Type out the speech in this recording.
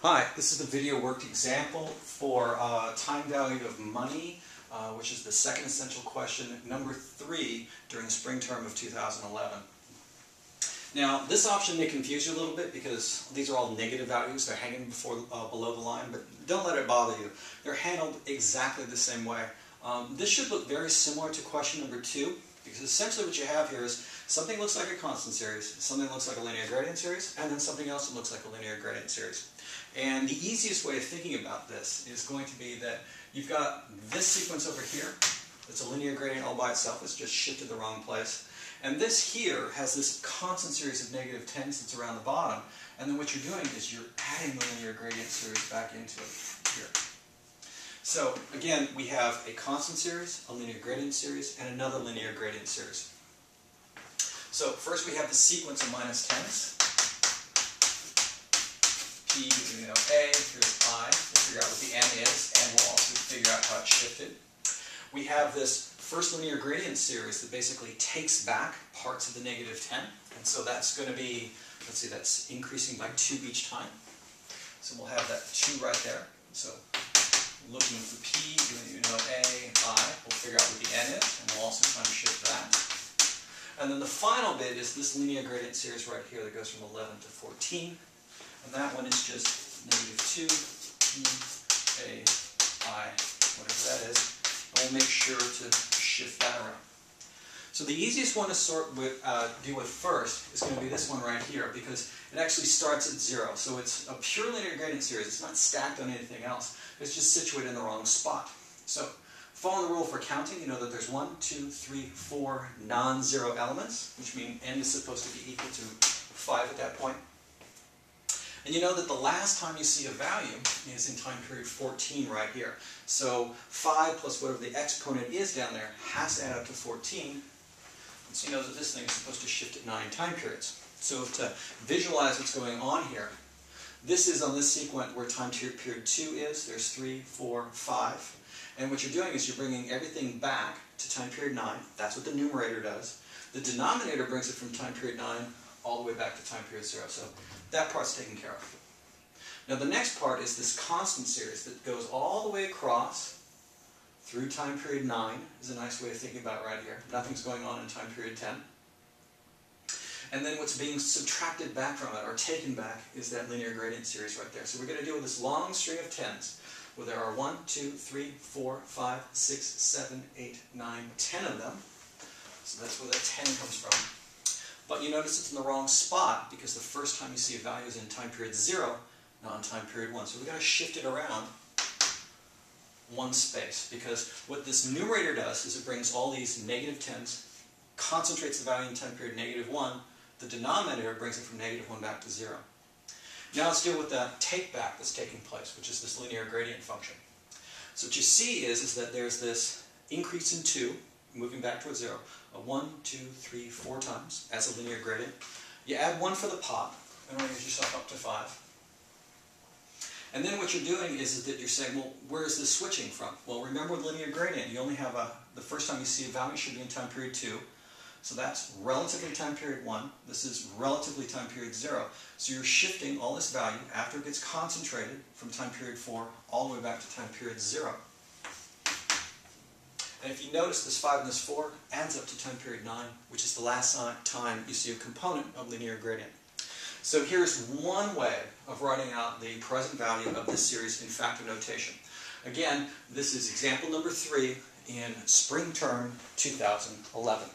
Hi, this is the video worked example for time value of money, which is the second essential question, number 3, during the spring term of 2011. Now, this option may confuse you a little bit because these are all negative values. They're hanging below the line, but don't let it bother you. They're handled exactly the same way. This should look very similar to question number 2, because essentially what you have here is something looks like a constant series, something looks like a linear gradient series, and then something else that looks like a linear gradient series. And the easiest way of thinking about this is going to be that you've got this sequence over here. It's a linear gradient all by itself. It's just shifted the wrong place. And this here has this constant series of negative 10s that's around the bottom. And then what you're doing is you're adding the linear gradient series back into it here. So again, we have a constant series, a linear gradient series, and another linear gradient series. So first we have the sequence of minus 10s. P, we know A, here's I. We'll figure out what the N is, and we'll also figure out how it's shifted. We have this first linear gradient series that basically takes back parts of the negative 10. And so that's going to be, let's see, that's increasing by 2 each time. So we'll have that 2 right there. So looking for P, you know A, I, we'll figure out what the N is, and we'll also time shift that. And then the final bit is this linear gradient series right here that goes from 11 to 14. And that one is just negative 2, P, A, I, whatever that is. And we'll make sure to shift that around. So the easiest one to deal with first is going to be this one right here, because it actually starts at 0. So it's a pure linear gradient series. It's not stacked on anything else. It's just situated in the wrong spot. So following the rule for counting, you know that there's 1, 2, 3, 4 non-zero elements, which mean n is supposed to be equal to 5 at that point. And you know that the last time you see a value is in time period 14 right here. So 5 plus whatever the exponent is down there has to add up to 14. And so you know that this thing is supposed to shift at 9 time periods. So to visualize what's going on here, this is on this sequence where time period 2 is. There's 3, 4, 5. And what you're doing is you're bringing everything back to time period 9. That's what the numerator does. The denominator brings it from time period 9 all the way back to time period 0. So that part's taken care of. Now the next part is this constant series that goes all the way across through time period 9, is a nice way of thinking about it right here. Nothing's going on in time period 10. And then what's being subtracted back from it, or taken back, is that linear gradient series right there. So we're going to deal with this long string of 10s, where there are 1, 2, 3, 4, 5, 6, 7, 8, 9, 10 of them. So that's where that 10 comes from. But you notice it's in the wrong spot, because the first time you see a value is in time period 0, not in time period 1. So we've got to shift it around one space, because what this numerator does is it brings all these negative 10s, concentrates the value in time period negative 1, the denominator brings it from negative 1 back to 0. Now let's deal with the take back that's taking place, which is this linear gradient function. So what you see is that there's this increase in 2, moving back towards 0, 1, 2, 3, 4 times as a linear gradient. You add 1 for the pop, and raise yourself up to 5. And then what you're doing is that you're saying, well, where is this switching from? Well, remember with linear gradient, you only have the first time you see a value should be in time period 2. So that's relatively time period 1. This is relatively time period 0. So you're shifting all this value after it gets concentrated from time period 4 all the way back to time period 0. And if you notice, this 5 and this 4 adds up to time period 9, which is the last time you see a component of linear gradient. So here's one way of writing out the present value of this series in factor notation. Again, this is example number 3 in spring term 2011.